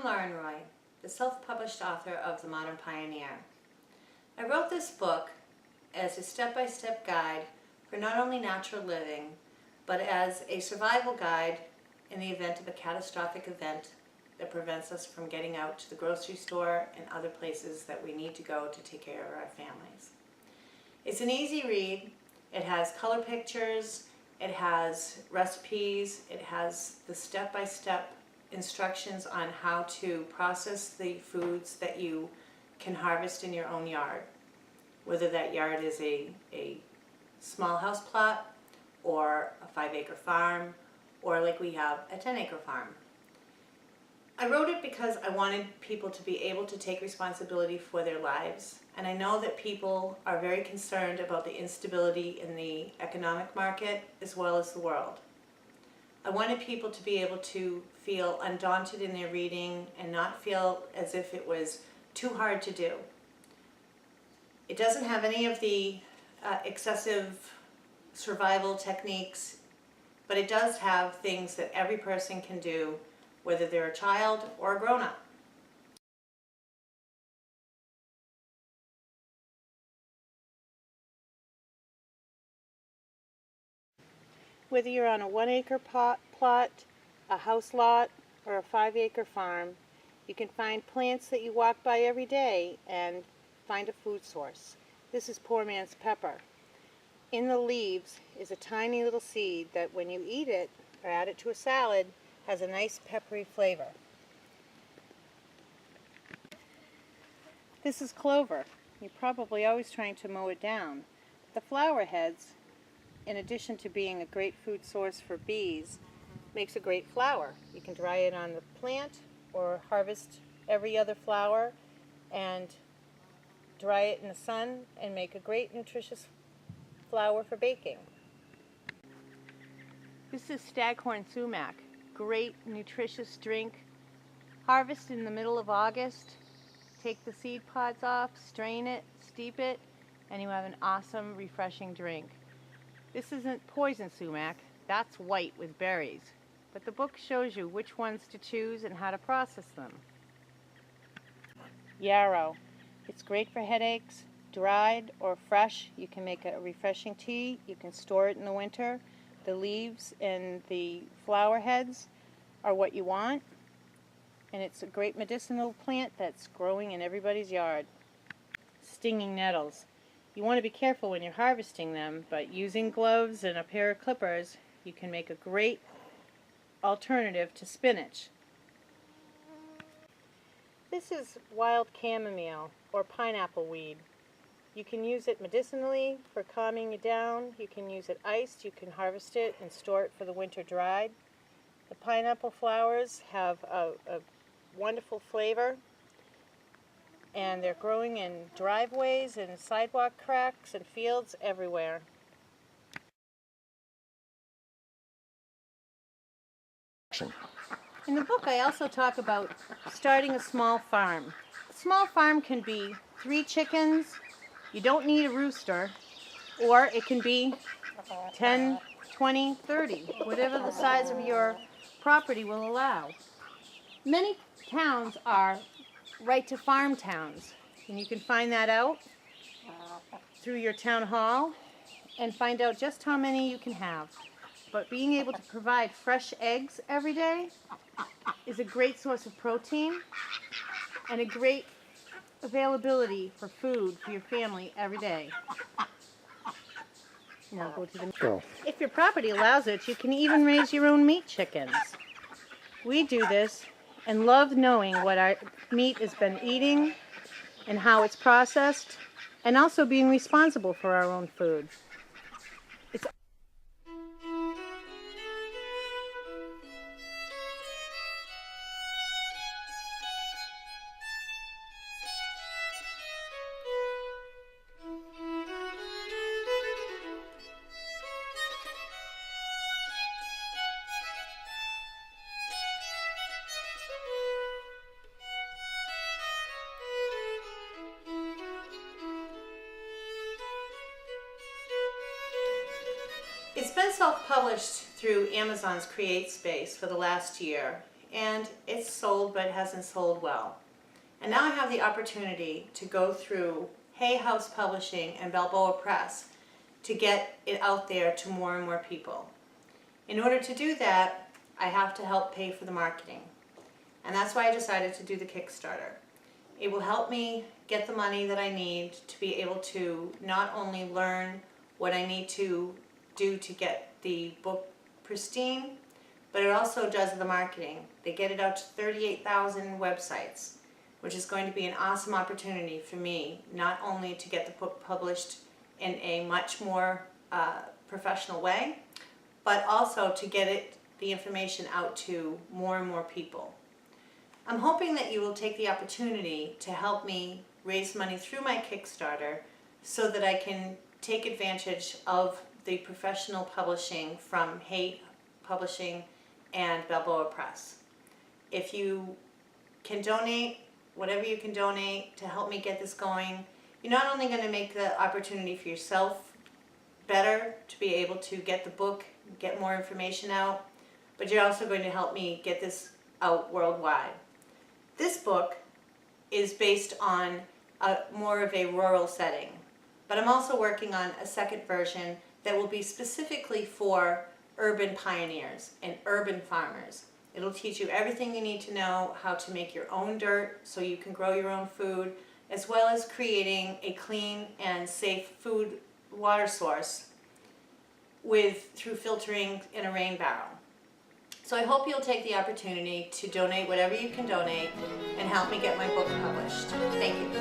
I'm Lauren Roy, the self-published author of The Modern Pioneer. I wrote this book as a step-by-step guide for not only natural living, but as a survival guide in the event of a catastrophic event that prevents us from getting out to the grocery store and other places that we need to go to take care of our families. It's an easy read. It has color pictures, it has recipes, it has the step-by-step instructions on how to process the foods that you can harvest in your own yard, whether that yard is a small house plot or a 5-acre farm, or like we have a 10-acre farm. I wrote it because I wanted people to be able to take responsibility for their lives, and I know that people are very concerned about the instability in the economic market as well as the world. I wanted people to be able to feel undaunted in their reading and not feel as if it was too hard to do. It doesn't have any of the excessive survival techniques, but it does have things that every person can do, whether they're a child or a grown-up. Whether you're on a 1-acre plot, a house lot, or a 5-acre farm, you can find plants that you walk by every day and find a food source. This is poor man's pepper. In the leaves is a tiny little seed that when you eat it or add it to a salad has a nice peppery flavor. This is clover. You're probably always trying to mow it down. The flower heads, in addition to being a great food source for bees, makes a great flour. You can dry it on the plant or harvest every other flower and dry it in the sun and make a great nutritious flour for baking. This is staghorn sumac. Great nutritious drink. Harvest in the middle of August. Take the seed pods off, strain it, steep it, and you have an awesome, refreshing drink. This isn't poison sumac, that's white with berries, but the book shows you which ones to choose and how to process them. Yarrow. It's great for headaches, dried or fresh. You can make a refreshing tea, you can store it in the winter. The leaves and the flower heads are what you want, and it's a great medicinal plant that's growing in everybody's yard. Stinging nettles. You want to be careful when you're harvesting them, but using gloves and a pair of clippers, you can make a great alternative to spinach. This is wild chamomile, or pineapple weed. You can use it medicinally for calming you down. You can use it iced. You can harvest it and store it for the winter dried. The pineapple flowers have a wonderful flavor, and they're growing in driveways and sidewalk cracks and fields everywhere. In the book I also talk about starting a small farm. A small farm can be 3 chickens, you don't need a rooster, or it can be 10, 20, 30, whatever the size of your property will allow. Many towns are right to farm towns, and you can find that out through your town hall and find out just how many you can have. But being able to provide fresh eggs every day is a great source of protein and a great availability for food for your family every day. Now go to the... If your property allows it, you can even raise your own meat chickens. We do this and love knowing what our meat has been eating and how it's processed, and also being responsible for our own food. It's been self-published through Amazon's Create Space for the last year, and it's sold, but it hasn't sold well. And now I have the opportunity to go through Hay House Publishing and Balboa Press to get it out there to more and more people. In order to do that, I have to help pay for the marketing. And that's why I decided to do the Kickstarter. It will help me get the money that I need to be able to not only learn what I need to do to get the book pristine, but it also does the marketing. They get it out to 38,000 websites, which is going to be an awesome opportunity for me, not only to get the book published in a much more professional way, but also to get the information out to more and more people. I'm hoping that you will take the opportunity to help me raise money through my Kickstarter so that I can take advantage of the professional publishing from Hay Publishing and Balboa Press. If you can donate, whatever you can donate to help me get this going, you're not only going to make the opportunity for yourself better to be able to get the book, get more information out, but you're also going to help me get this out worldwide. This book is based on more of a rural setting, but I'm also working on a second version that will be specifically for urban pioneers and urban farmers. It'll teach you everything you need to know how to make your own dirt so you can grow your own food, as well as creating a clean and safe food water source through filtering in a rain barrel. So I hope you'll take the opportunity to donate whatever you can donate and help me get my book published. Thank you.